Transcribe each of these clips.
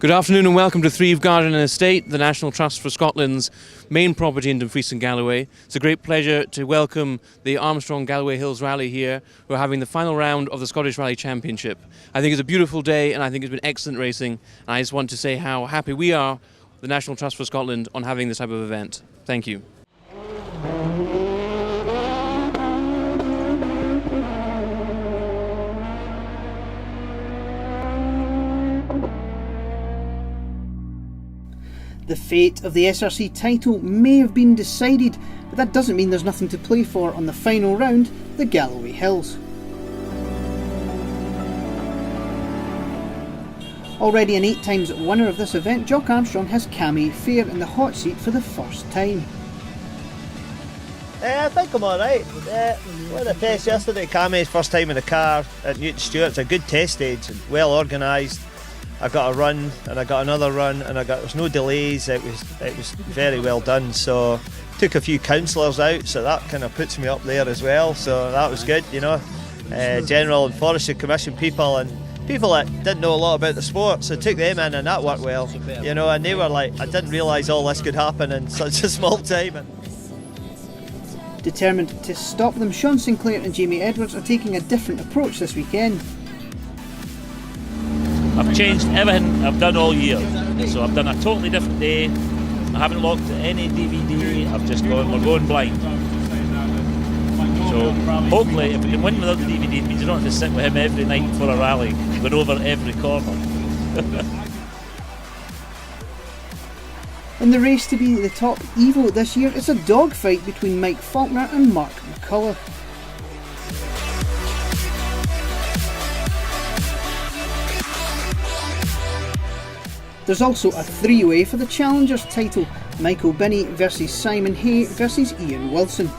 Good afternoon and welcome to Threave Garden and Estate, the National Trust for Scotland's main property in Dumfries and Galloway. It's a great pleasure to welcome the Armstrong Galloway Hills Rally here. We're having the final round of the Scottish Rally Championship. I think it's a beautiful day and I think it's been excellent racing. And I just want to say how happy we are, the National Trust for Scotland, on having this type of event. Thank you. The fate of the SRC title may have been decided, but that doesn't mean there's nothing to play for on the final round, the Galloway Hills. Already an 8 times winner of this event, Jock Armstrong has Cammy Fair in the hot seat for the first time. I think I'm alright. Won a test yesterday, Cammy's first time in the car at Newton Stewart. It's a good test stage and well organised. I got a run and I got another run and there was no delays. It was very well done. So took a few counsellors out, so that kind of puts me up there as well. So that was good, you know. General and Forestry Commission people and people that didn't know a lot about the sport, so took them in and that worked well, you know. And they were like, I didn't realise all this could happen in such a small time. Determined to stop them, Sean Sinclair and Jamie Edwards are taking a different approach this weekend. I've changed everything I've done all year, so I've done a totally different day. I haven't looked at any DVD, I've just gone, we're going blind. So hopefully if we can win without the DVD, it means you don't have to sit with him every night for a rally, going over every corner. In the race to be the top Evo this year, it's a dogfight between Mike Faulkner and Mark McCullough. There's also a three-way for the Challengers title, Michael Binney versus Simon Hay versus Ian Wilson.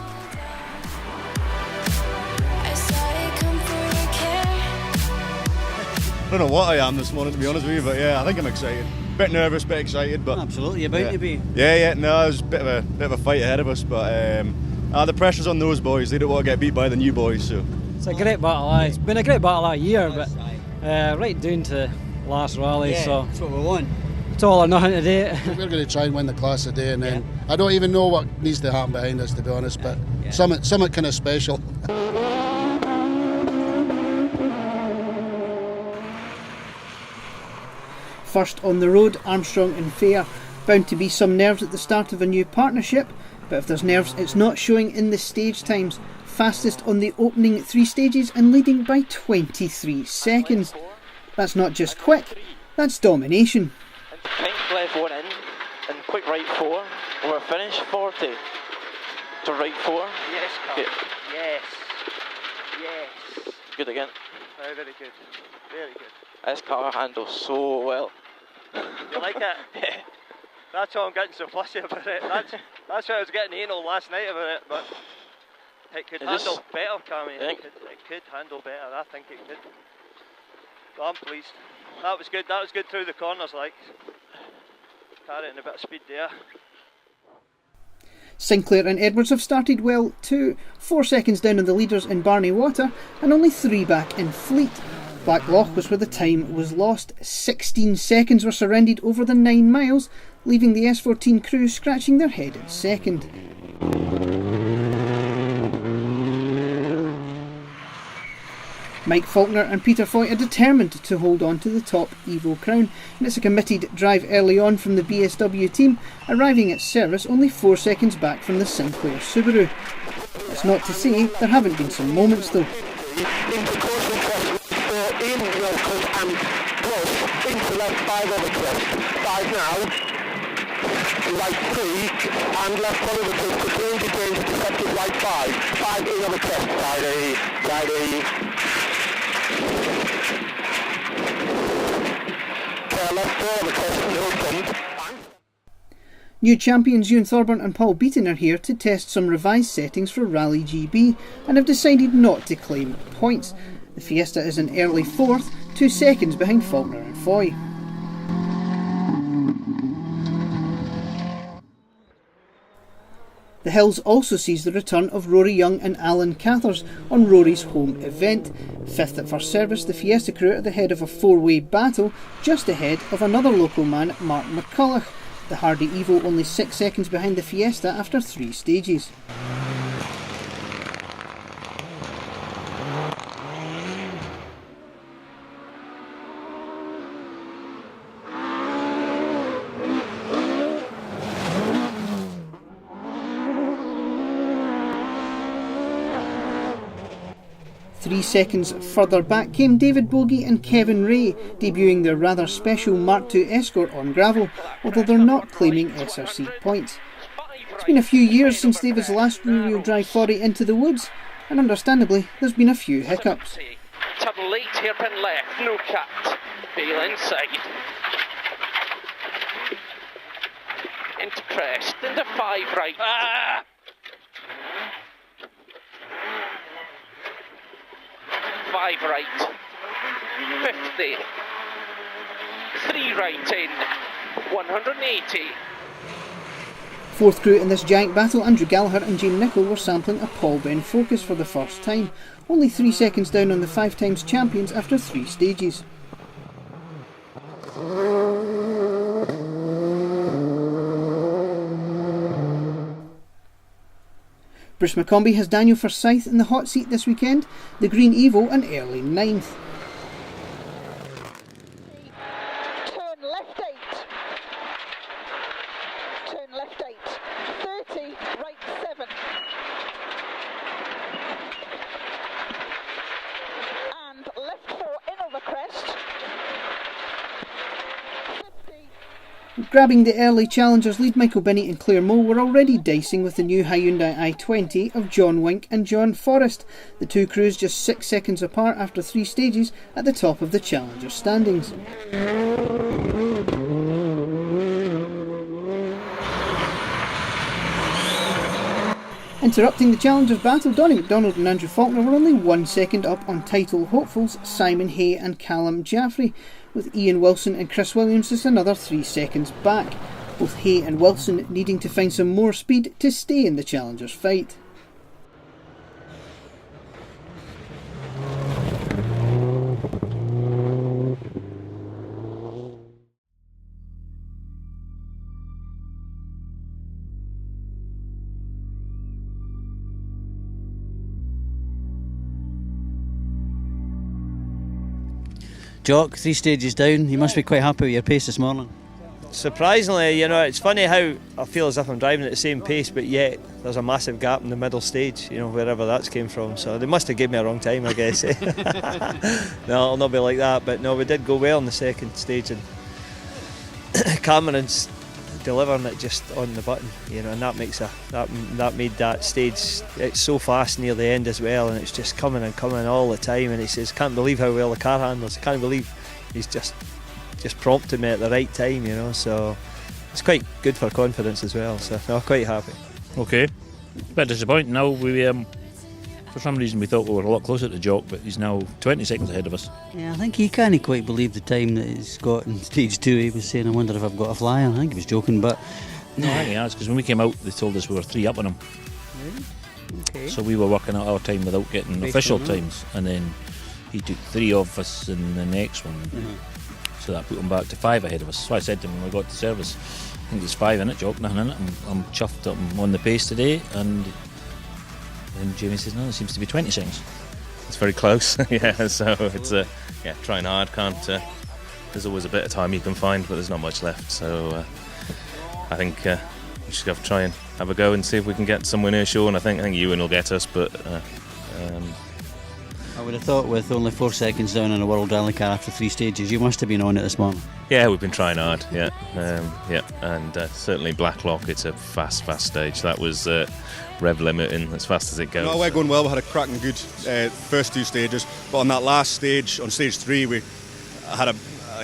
I don't know what I am this morning, to be honest with you, but yeah, I think I'm excited. Bit nervous, bit excited, but absolutely about to be. Yeah. No, there's a bit of a fight ahead of us, but the pressure's on those boys. They don't want to get beat by the new boys, so it's a great battle. It's been a great battle all year, but right down to last rally, so that's what we want. It's all or nothing today. We're going to try and win the class today, and then I don't even know what needs to happen behind us, to be honest, but something kind of special. First on the road, Armstrong and Fair. Bound to be some nerves at the start of a new partnership, but if there's nerves, it's not showing in the stage times. Fastest on the opening 3 stages and leading by 23 seconds. That's not just quick, that's domination. Quick left 1 in and quick right 4. We're finished 40 to right 4. Yes, Carl. Good. Yes. Good again. Very good. Very good. This car handles so well. You like it? Yeah. That's why I'm getting so fussy about it. That's why I was getting anal last night about it, but it could handle better, Cammy. It could handle better. I think it could. But I'm pleased. That was good. That was good through the corners, like. Carrying a bit of speed there. Sinclair and Edwards have started well too. 4 seconds down on the leaders in Barney Water and only 3 back in Fleet. Blacklock was where the time was lost. 16 seconds were surrendered over the 9 miles, leaving the S14 crew scratching their head in second. Mike Faulkner and Peter Foy are determined to hold on to the top Evo crown, and it's a committed drive early on from the BSW team, arriving at service only 4 seconds back from the Sinclair Subaru. That's not to say there haven't been some moments though. Into left 5 over crest. 5 now. Right 3 and left 1 over crest. Between the games intercepted right 5. 5 in on the crest. Side A. Left 4 on the crest and opened. New champions Ewan Thorburn and Paul Beaton are here to test some revised settings for Rally GB and have decided not to claim points. The Fiesta is in early 4th, 2 seconds behind Faulkner and Foy. The Hills also sees the return of Rory Young and Alan Cathers on Rory's home event. Fifth at first service, the Fiesta crew are at the head of a four-way battle, just ahead of another local man, Mark McCulloch. The Hardy Evo only 6 seconds behind the Fiesta after 3 stages. Three seconds further back came David Bogie and Kevin Ray, debuting their rather special Mark II Escort on gravel, although they're not claiming SRC points. It's been a few years since David's last rear-wheel drive foray into the woods, and understandably there's been a few hiccups. Turn late, hairpin left, no cut. Bail inside. Into crest, into 5 right. Ah! 5 right, 50, 3 right in, 180. Fourth crew in this giant battle, Andrew Gallagher and Jane Nichol, were sampling a Paul Ben Focus for the first time, only 3 seconds down on the 5 times champions after 3 stages. Bruce McCombie has Daniel Forsyth in the hot seat this weekend, the Green Evo an early 9th. Turn left 8. Turn left 8. 30, right 7. And left 4 in over crest. 50. Grabbing the early challengers lead, Michael Binney and Claire Moe were already dicing with the new Hyundai i20 of John Wink and John Forrest. The two crews just 6 seconds apart after 3 stages at the top of the challenger standings. Interrupting the challengers battle, Donnie McDonald and Andrew Faulkner were only 1 second up on title hopefuls Simon Hay and Callum Jaffrey, with Ian Wilson and Chris Williams just another 3 seconds back, both Hay and Wilson needing to find some more speed to stay in the challengers fight. Jock, 3 stages down, you must be quite happy with your pace this morning. Surprisingly, it's funny how I feel as if I'm driving at the same pace, but yet there's a massive gap in the middle stage, wherever that's came from. So they must have given me a wrong time, I guess. No, it'll not be like that, but no, we did go well in the second stage, and Cameron's delivering it just on the button, and that makes that made that stage. It's so fast near the end as well, and it's just coming and coming all the time. And he says, "Can't believe how well the car handles. I can't believe he's just prompted me at the right time." So it's quite good for confidence as well. So I'm quite happy. Okay, a bit disappointing now. We for some reason we thought we were a lot closer to Jock, but he's now 20 seconds ahead of us. Yeah, I think he can't quite believe the time that he's got in stage 2. He was saying, "I wonder if I've got a flyer." I think he was joking, but no, I think he has, because when we came out they told us we were 3 up on him. Really? Okay. So we were working out our time without getting official times, and then he took 3 of us in the next one. So that put him back to 5 ahead of us. So I said to him when we got to service, I think there's 5 in it, Jock, nothing in it. I'm chuffed that I'm on the pace today. And Jamie says, no, it seems to be 20 seconds. It's very close, yeah, so it's trying hard. There's always a bit of time you can find, but there's not much left. So I think we just have to try and have a go and see if we can get somewhere near shore. And I think Ewan will get us, but I would have thought with only 4 seconds down in a World Rally car after 3 stages, you must have been on it this morning. Yeah, we've been trying hard, and certainly Blacklock, it's a fast stage. That was rev limiting, as fast as it goes. No, we're going well. We had a cracking good first 2 stages, but on that last stage, on stage 3, I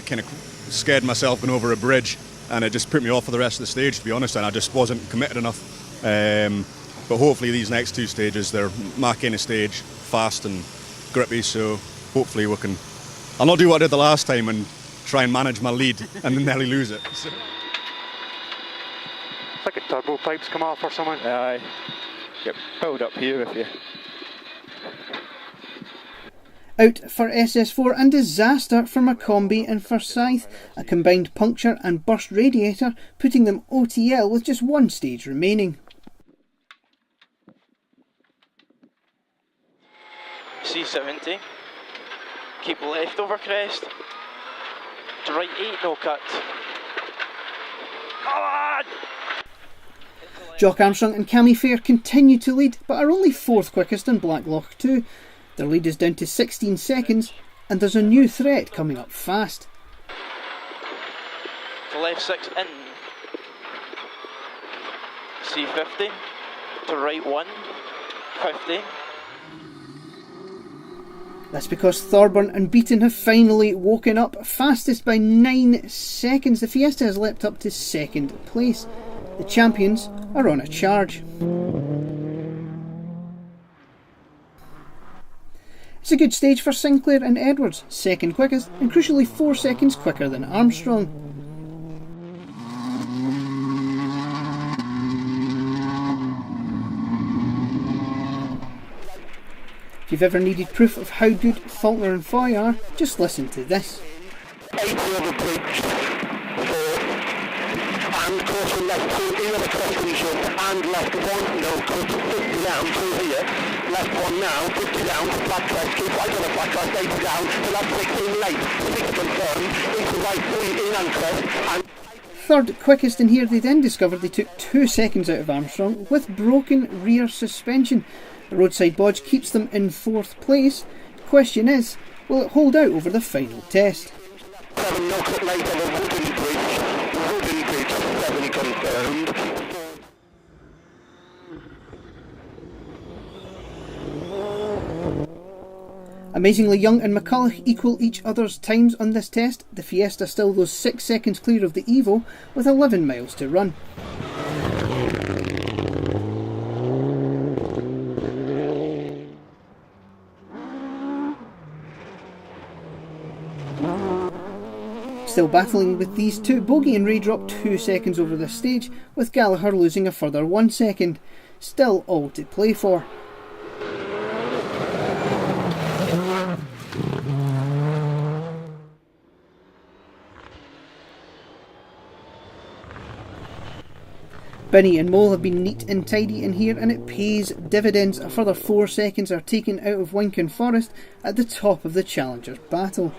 kind of scared myself going over a bridge, and it just put me off for the rest of the stage, to be honest, and I just wasn't committed enough. But hopefully these next 2 stages, they're my kind of stage, fast and grippy, so hopefully we can. I'll not do what I did the last time and try and manage my lead and then nearly lose it. So. like a turbo pipes come off or something. Aye. Get pulled up here if you... Out for SS4 and disaster for Maccombie and Forsyth. A combined puncture and burst radiator, putting them OTL with just one stage remaining. C70. Keep left over crest. To right 8, no cut. Come on! Jock Armstrong and Cammy Fair continue to lead, but are only 4th quickest in Blacklock 2. Their lead is down to 16 seconds, and there's a new threat coming up fast. To left 6 in. C50. To right 1. 50. That's because Thorburn and Beaton have finally woken up, fastest by 9 seconds. The Fiesta has leapt up to 2nd place. The champions are on a charge. It's a good stage for Sinclair and Edwards, 2nd quickest and crucially 4 seconds quicker than Armstrong. If you've ever needed proof of how good Faulkner and Foy are, just listen to this. 80 over bridge, 4, and caution left 2 in over crossing short, and left 1, no, cut 50 down through here, left 1 now, 50 down, flat crest, keep right on the flat crest, 80 down, to left 16 late, 6 confirmed, into right 3 in and crest, and... 3rd quickest in here. They then discovered they took 2 seconds out of Armstrong with broken rear suspension. The roadside bodge keeps them in 4th place. The question is, will it hold out over the final test? 7 no cut late on the wooden bridge, 7 confirmed. Amazingly, Young and McCulloch equal each other's times on this test. The Fiesta still those 6 seconds clear of the Evo with 11 miles to run. Still battling with these two, Bogey and Ray drop 2 seconds over this stage, with Gallagher losing a further 1 second. Still all to play for. Binney and Mole have been neat and tidy in here, and it pays dividends. A further 4 seconds are taken out of Wincan Forest at the top of the Challengers battle.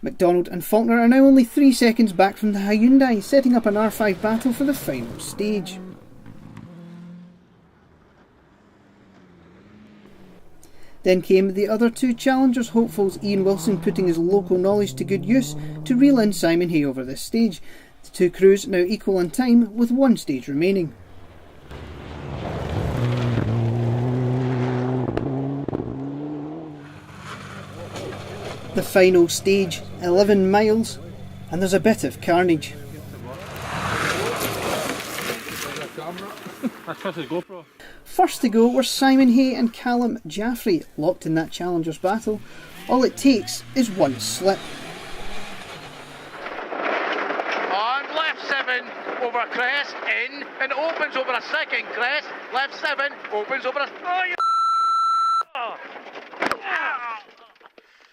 McDonald and Faulkner are now only 3 seconds back from the Hyundai, setting up an R5 battle for the final stage. Then came the other two Challengers hopefuls, Ian Wilson putting his local knowledge to good use to reel in Simon Hay over this stage. The two crews now equal in time with 1 stage remaining. The final stage, 11 miles, and there's a bit of carnage. First to go were Simon Hay and Callum Jaffrey, locked in that Challengers battle. All it takes is 1 slip. On left 7 over crest, in, and opens over a 2nd crest. Left 7 opens over a... Oh, you... Oh.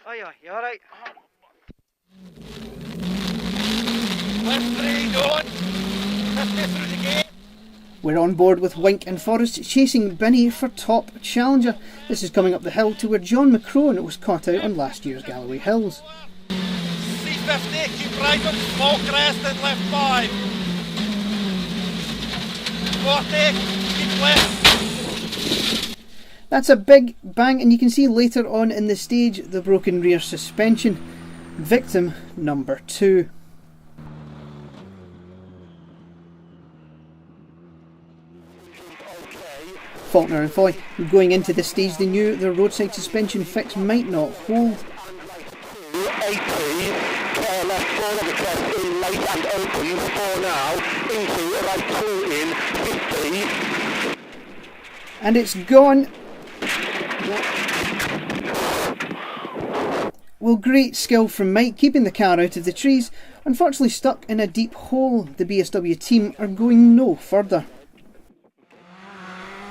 Oh yeah, you alright? Left 3 going. 50 through the gate. We're on board with Wink and Forrest chasing Binney for top challenger. This is coming up the hill to where John McCrone was caught out on last year's Galloway Hills. C50, keep right on small crest and left 5. 40, keep left. That's a big bang, and you can see later on in the stage the broken rear suspension. Victim number 2. Faulkner and Foy, going into this stage, they knew their roadside suspension fix might not hold. 80, left 4 on the crest, in late and open, 4 now, into right 2 in, 50. And it's gone. Well, great skill from Mike keeping the car out of the trees. Unfortunately stuck in a deep hole, the BSW team are going no further.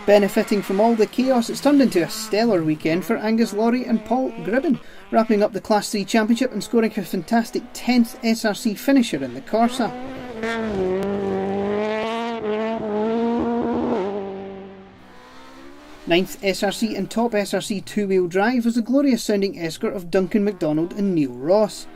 Benefiting from all the chaos, it's turned into a stellar weekend for Angus Laurie and Paul Gribben, wrapping up the Class 3 Championship and scoring a fantastic 10th SRC finisher in the Corsa. Ninth SRC and top SRC two-wheel drive was the glorious sounding escort of Duncan MacDonald and Neil Ross.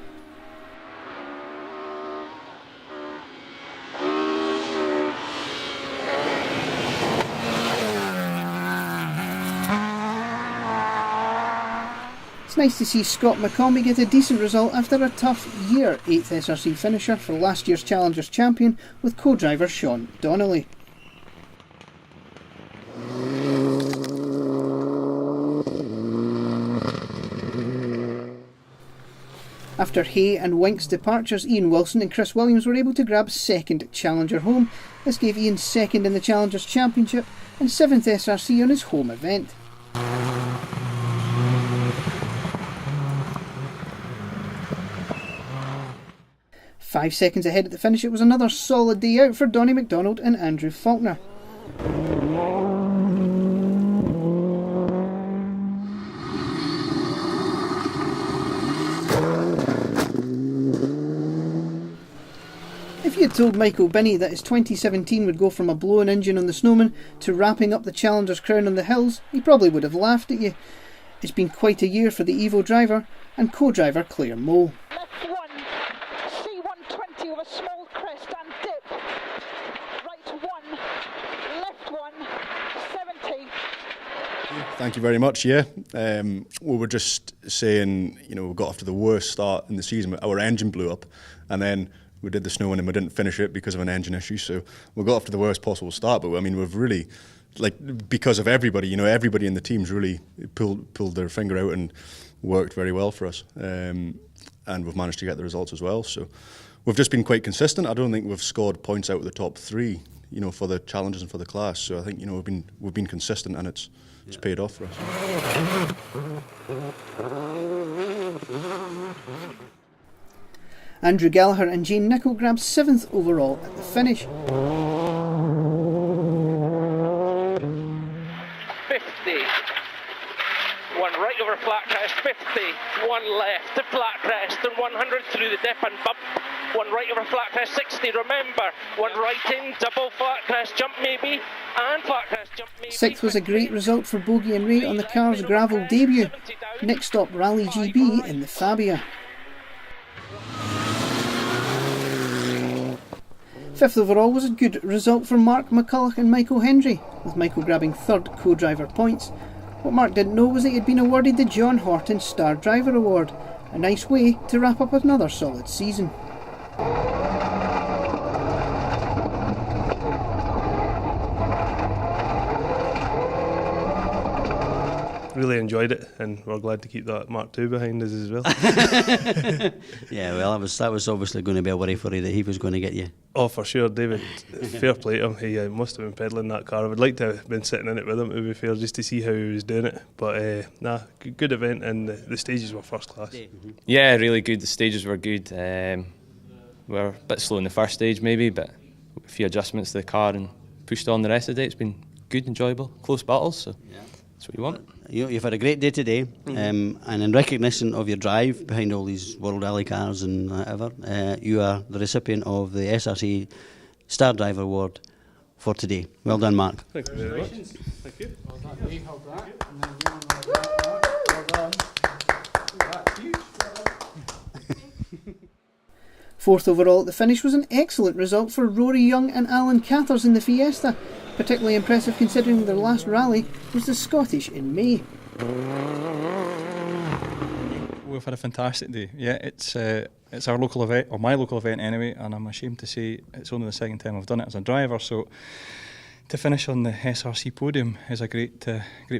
It's nice to see Scott McCombie get a decent result after a tough year, 8th SRC finisher for last year's Challengers champion with co-driver Sean Donnelly. After Hay and Wink's departures, Ian Wilson and Chris Williams were able to grab second Challenger home. This gave Ian second in the Challengers Championship and 7th SRC on his home event. Five seconds ahead at the finish, it was another solid day out for Donnie MacDonald and Andrew Faulkner. If you had told Michael Binney that his 2017 would go from a blown engine on the Snowman to wrapping up the Challenger's crown on the hills, he probably would have laughed at you. It's been quite a year for the Evo driver and co-driver Claire Mole. C120 with a small crest and dip. Right one, left one, 70. Thank you very much. Yeah, we were just saying, we got off to the worst start in the season. Our engine blew up, and then we did the snow and we didn't finish it because of an engine issue. So we got off to the worst possible start. But I mean, we've really, because of everybody, everybody in the team's really pulled their finger out and worked very well for us. And we've managed to get the results as well. So we've just been quite consistent. I don't think we've scored points out of the top three, for the challenges and for the class. So I think we've been consistent, and it's paid off for us. Andrew Gallagher and Jane Nichol grabbed 7th overall at the finish. 50. One right over flat crest, 50. One left to flat crest, and 100 through the dip and bump. One right over flat crest, 60. Remember, one right in, double flat crest jump maybe, and flat crest jump maybe. 6th was a great result for Bogie and Ray on the car's gravel debut. Next stop, Rally GB in the Fabia. 5th overall was a good result for Mark McCulloch and Michael Hendry, with Michael grabbing 3rd co-driver points. What Mark didn't know was that he had been awarded the John Horton Star Driver Award, a nice way to wrap up another solid season. Really enjoyed it, and we're glad to keep that Mark II behind us as well. Yeah, well, that was obviously going to be a worry for you that he was going to get you. Oh, for sure, David. Fair play to him. He must have been peddling that car. I would like to have been sitting in it with him, to be fair, just to see how he was doing it. But good event, and the stages were first class. Yeah, really good. The stages were good. We were a bit slow in the first stage maybe, but a few adjustments to the car and pushed on the rest of the day. It's been good, enjoyable, close battles, so that's what you want. You've had a great day today, and in recognition of your drive behind all these World Rally cars and whatever, you are the recipient of the SRC Star Driver Award for today. Well done, Mark. Thank you very much. Thank you. Fourth overall at the finish was an excellent result for Rory Young and Alan Cathers in the Fiesta, particularly impressive considering their last rally was the Scottish in May. We've had a fantastic day. Yeah, it's our local event, or my local event anyway, and I'm ashamed to say it's only the second time I've done it as a driver, so to finish on the SRC podium is a great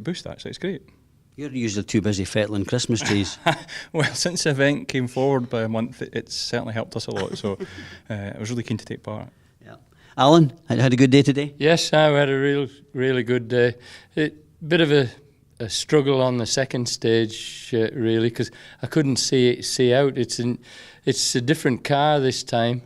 boost actually. It's great. You're usually too busy fettling Christmas trees. Well, since the event came forward by a month, it's certainly helped us a lot, so I was really keen to take part. Yeah. Alan, had a good day today? Yes, we had a really good day. Bit of a a struggle on the second stage, really, because I couldn't see out. It's a different car this time,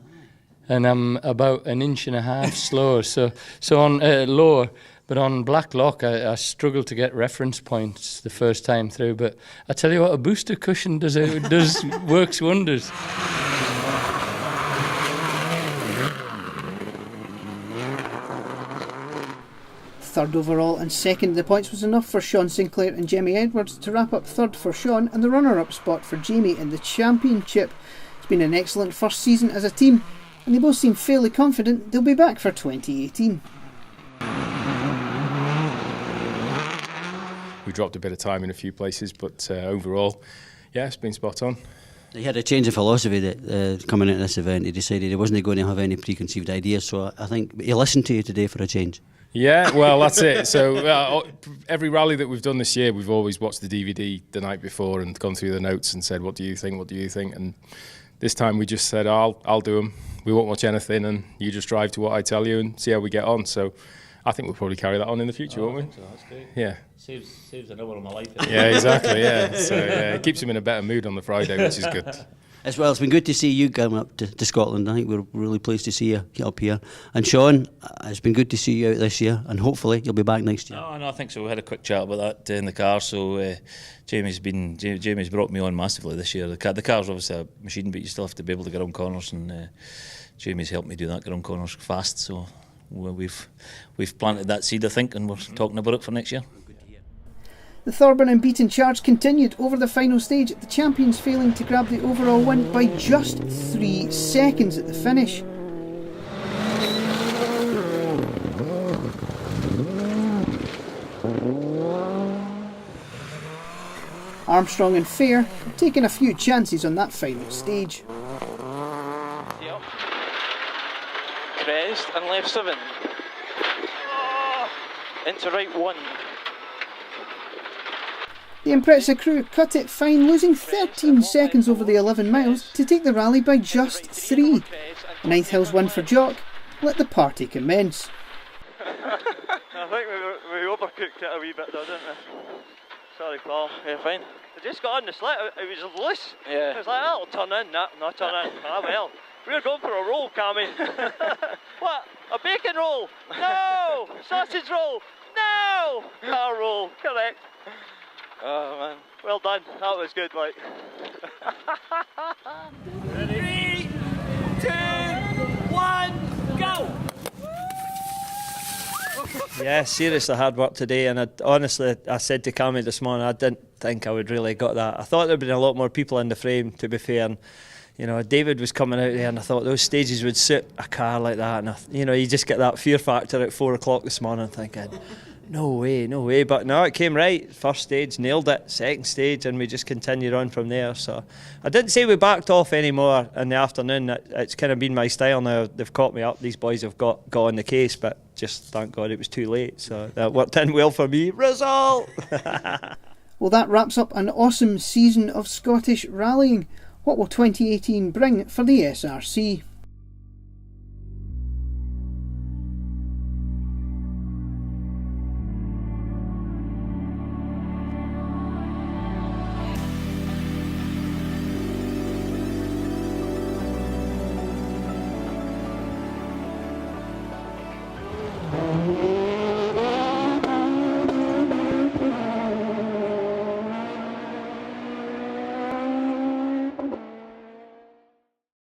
and I'm about 1.5 inches slower. So on lower, but on Blacklock, I struggled to get reference points the first time through. But I tell you what, a booster cushion does works wonders. Third overall and second in the points was enough for Sean Sinclair and Jamie Edwards to wrap up third for Sean and the runner-up spot for Jamie in the championship. It's been an excellent first season as a team, and they both seem fairly confident they'll be back for 2018. We dropped a bit of time in a few places, but overall, yeah, it's been spot on. He had a change of philosophy that coming into this event. He decided he wasn't going to have any preconceived ideas, so I think he listened to you today for a change. Yeah, well, that's it. So every rally that we've done this year, we've always watched the DVD the night before and gone through the notes and said, what do you think, what do you think? And this time we just said, I'll do them. We won't watch anything and you just drive to what I tell you and see how we get on. So I think we'll probably carry that on in the future, won't we? I think so, that's great. Yeah. Saves an hour of my life. Yeah, exactly, yeah. So yeah, it keeps him in a better mood on the Friday, which is good. As well, it's been good to see you come up to Scotland. I think we're really pleased to see you get up here. And Sean, it's been good to see you out this year, and hopefully you'll be back next year. No, I think so. We had a quick chat about that in the car. So Jamie's brought me on massively this year. The car's obviously a machine, but you still have to be able to get on corners, and Jamie's helped me do that, get on corners fast. So we've planted that seed, I think, and we're talking about it for next year. The Thorburn unbeaten charge continued over the final stage, the champions failing to grab the overall win by just 3 seconds at the finish. Armstrong and Fair have taken a few chances on that final stage. Yep. Crest and left 7. Into right 1. The Impreza crew cut it fine, losing 13 seconds over the 11 miles to take the rally by just 3. Ninth Hill's win for Jock. Let the party commence. I think we overcooked it a wee bit though, didn't we? Sorry, Paul. Yeah, fine. I just got on the slit, it was loose. Yeah. It was like, that'll turn in, not turn in. Ah well. We were going for a roll, Cammy. What? A bacon roll? No! Sausage roll? No! Car roll, correct. Oh man, well done. That was good, like. 3, 2, 1, go! Yeah, seriously hard work today, and honestly, I said to Cammy this morning, I didn't think I would really got that. I thought there'd been a lot more people in the frame, to be fair, and you know, David was coming out there, and I thought those stages would suit a car like that, and you know, you just get that fear factor at 4 o'clock this morning, thinking, no way, but no, it came right. First stage, nailed it. Second stage, and we just continued on from there. So I didn't say we backed off anymore in the afternoon. It's kind of been my style now. They've caught me up. These boys have got on the case, but just thank God it was too late. So that worked in well for me. Result! Well, that wraps up an awesome season of Scottish rallying. What will 2018 bring for the SRC?